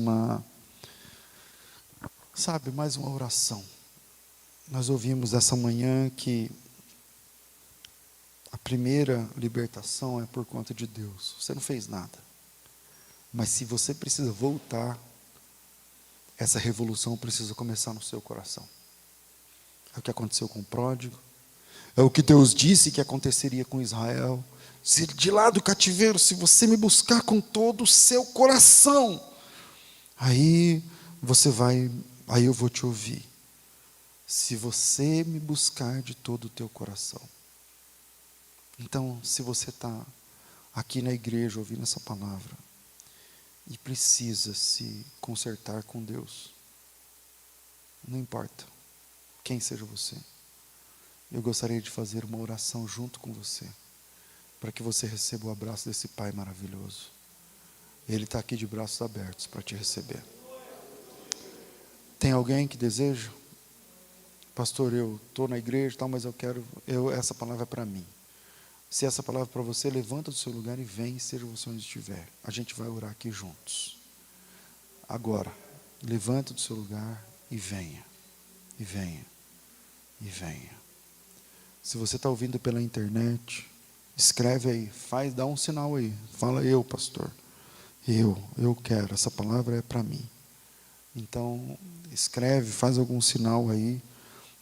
mais uma oração. Nós ouvimos essa manhã que a primeira libertação é por conta de Deus. Você não fez nada. Mas se você precisa voltar, essa revolução precisa começar no seu coração. É o que aconteceu com o pródigo. É o que Deus disse que aconteceria com Israel. Se de lá do cativeiro, se você me buscar com todo o seu coração, aí eu vou te ouvir. Se você me buscar de todo o teu coração. Então, se você está aqui na igreja ouvindo essa palavra e precisa se consertar com Deus, não importa quem seja você, eu gostaria de fazer uma oração junto com você, para que você receba o abraço desse Pai maravilhoso. Ele está aqui de braços abertos para te receber. Tem alguém que deseja? Pastor, eu estou na igreja, mas essa palavra é para mim. Se essa palavra é para você, levanta do seu lugar e vem, seja você onde estiver. A gente vai orar aqui juntos. Agora, levanta do seu lugar e venha. E venha. E venha. Se você está ouvindo pela internet, escreve aí, dá um sinal aí. Fala, eu, pastor. Eu quero, essa palavra é para mim. Então, escreve, faz algum sinal aí,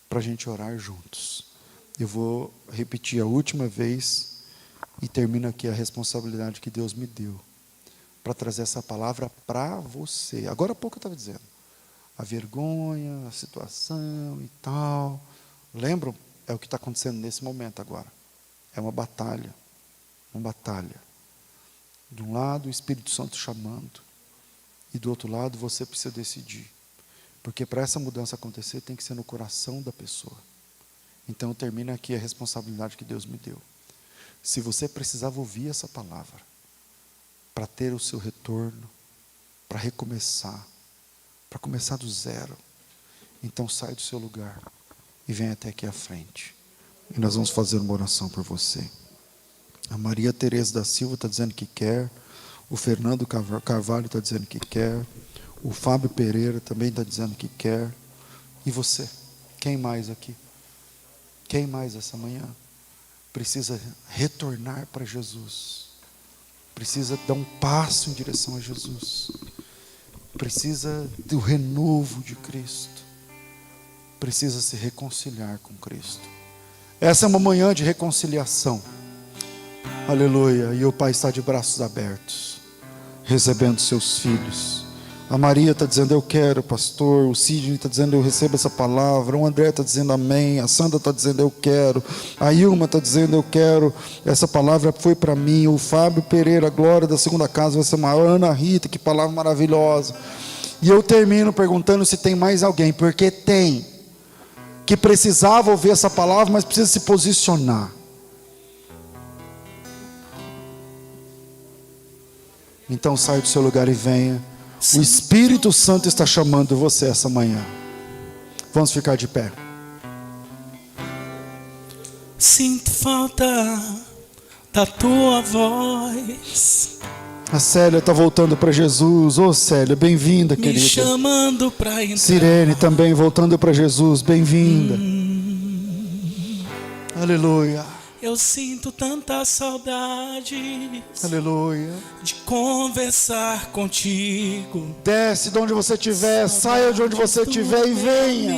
para a gente orar juntos. Eu vou repetir a última vez e termino aqui a responsabilidade que Deus me deu para trazer essa palavra para você. Agora há pouco eu estava dizendo, a vergonha, a situação e tal. Lembram? É o que está acontecendo nesse momento agora. É uma batalha. Uma batalha. De um lado o Espírito Santo chamando, e do outro lado você precisa decidir. Porque para essa mudança acontecer tem que ser no coração da pessoa. Então termina aqui a responsabilidade que Deus me deu. Se você precisava ouvir essa palavra para ter o seu retorno, para recomeçar, para começar do zero, então sai do seu lugar e vem até aqui à frente. E nós vamos fazer uma oração por você. A Maria Tereza da Silva está dizendo que quer. O Fernando Carvalho está dizendo que quer. O Fábio Pereira também está dizendo que quer. E você? Quem mais aqui? Quem mais essa manhã precisa retornar para Jesus? Precisa dar um passo em direção a Jesus? Precisa do renovo de Cristo? Precisa se reconciliar com Cristo? Essa é uma manhã de reconciliação. Aleluia. E o Pai está de braços abertos, recebendo seus filhos. A Maria está dizendo, eu quero, pastor. O Sidney está dizendo, eu recebo essa palavra. O André está dizendo, amém. A Sandra está dizendo, eu quero. A Ilma está dizendo, eu quero. Essa palavra foi para mim. O Fábio Pereira, a glória da segunda casa, vai ser uma Ana Rita, que palavra maravilhosa. E eu termino perguntando se tem mais alguém, porque tem, que precisava ouvir essa palavra, mas precisa se posicionar. Então saia do seu lugar e venha. O Espírito Santo está chamando você essa manhã. Vamos ficar de pé. Sinto falta da tua voz. A Célia está voltando para Jesus. Ô Célia, bem-vinda, querida. Me chamando para entrar. Sirene também voltando para Jesus. Bem-vinda. Aleluia. Eu sinto tanta saudade. Aleluia. De conversar contigo. Desce de onde você estiver, saia de onde você estiver e venha.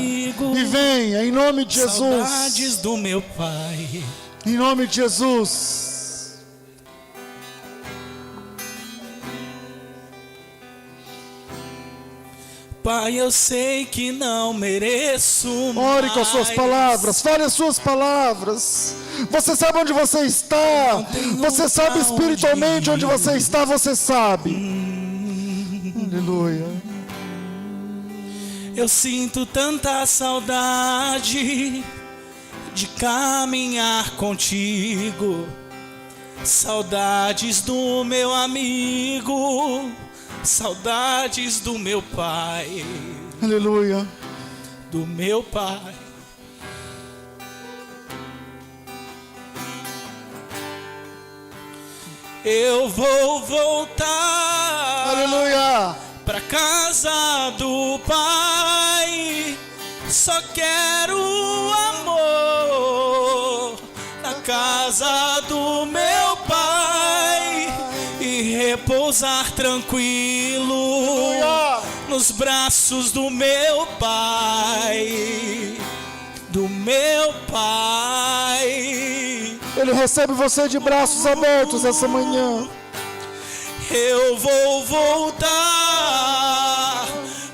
E venha, em nome de Jesus. Saudades do meu Pai. Em nome de Jesus. Pai, eu sei que não mereço mais. Ore com as suas palavras, fale as suas palavras. Você sabe onde você está. Você sabe espiritualmente onde você está, você sabe. Aleluia. Eu sinto tanta saudade de caminhar contigo. Saudades do meu amigo. Saudades do meu Pai. Aleluia. Do meu Pai. Eu vou voltar. Aleluia. Pra casa do Pai. Só quero amor na casa do meu Pai. E repousar tranquilo nos braços do meu Pai. Do meu Pai. Ele recebe você de braços abertos essa manhã. Eu vou voltar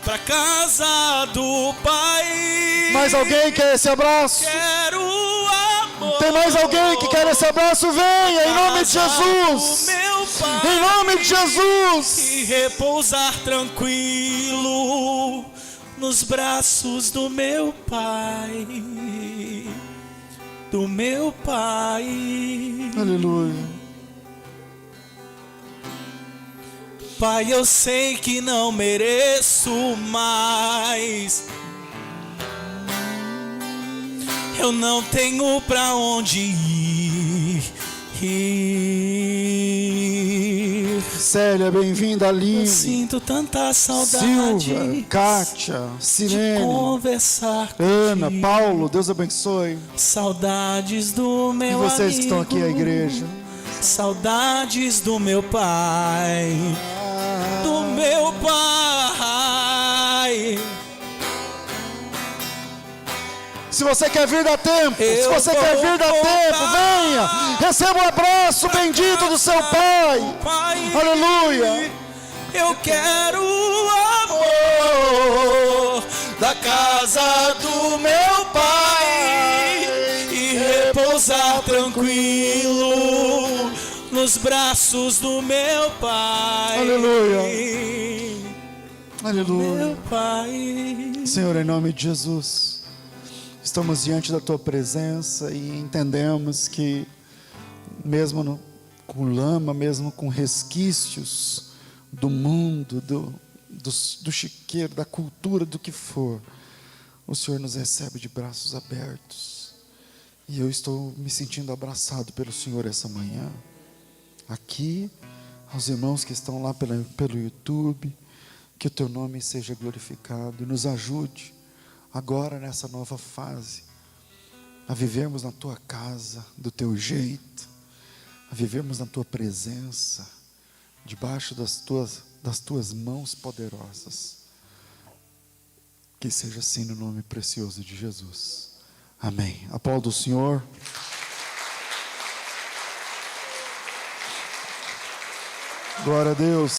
pra casa do Pai. Mais alguém quer esse abraço? Quero amor. Tem mais alguém que quer esse abraço? Venha, em nome de Jesus. Em nome de Jesus. E repousar tranquilo nos braços do meu Pai. Do meu Pai. Aleluia. Pai, eu sei que não mereço mais. Eu não tenho pra onde ir. Célia, bem-vinda, Aline. Eu sinto tanta saudade. Silva, Kátia, de Sirene, conversar Ana, contigo. Paulo, Deus abençoe. Saudades do E meu vocês amigo. que estão aqui à igreja. Saudades do meu Pai. Do meu Pai. Se você quer vir, dá tempo. Se Eu você quer vou vir, dá voltar. tempo. Venha. Receba o abraço bendito do seu Pai. Pai, Aleluia. eu quero o amor da casa do meu Pai e repousar tranquilo nos braços do meu Pai. Aleluia. Aleluia. Meu Pai. Senhor, em nome de Jesus, estamos diante da Tua presença e entendemos que mesmo com lama, mesmo com resquícios do mundo, do chiqueiro, da cultura, do que for, o Senhor nos recebe de braços abertos. E eu estou me sentindo abraçado pelo Senhor essa manhã. Aqui, aos irmãos que estão lá pelo YouTube, que o Teu nome seja glorificado e nos ajude agora nessa nova fase a vivermos na Tua casa, do Teu jeito, a vivermos na Tua presença, debaixo das Tuas mãos poderosas. Que seja assim no nome precioso de Jesus. Amém. Aplauda o Senhor. Glória a Deus.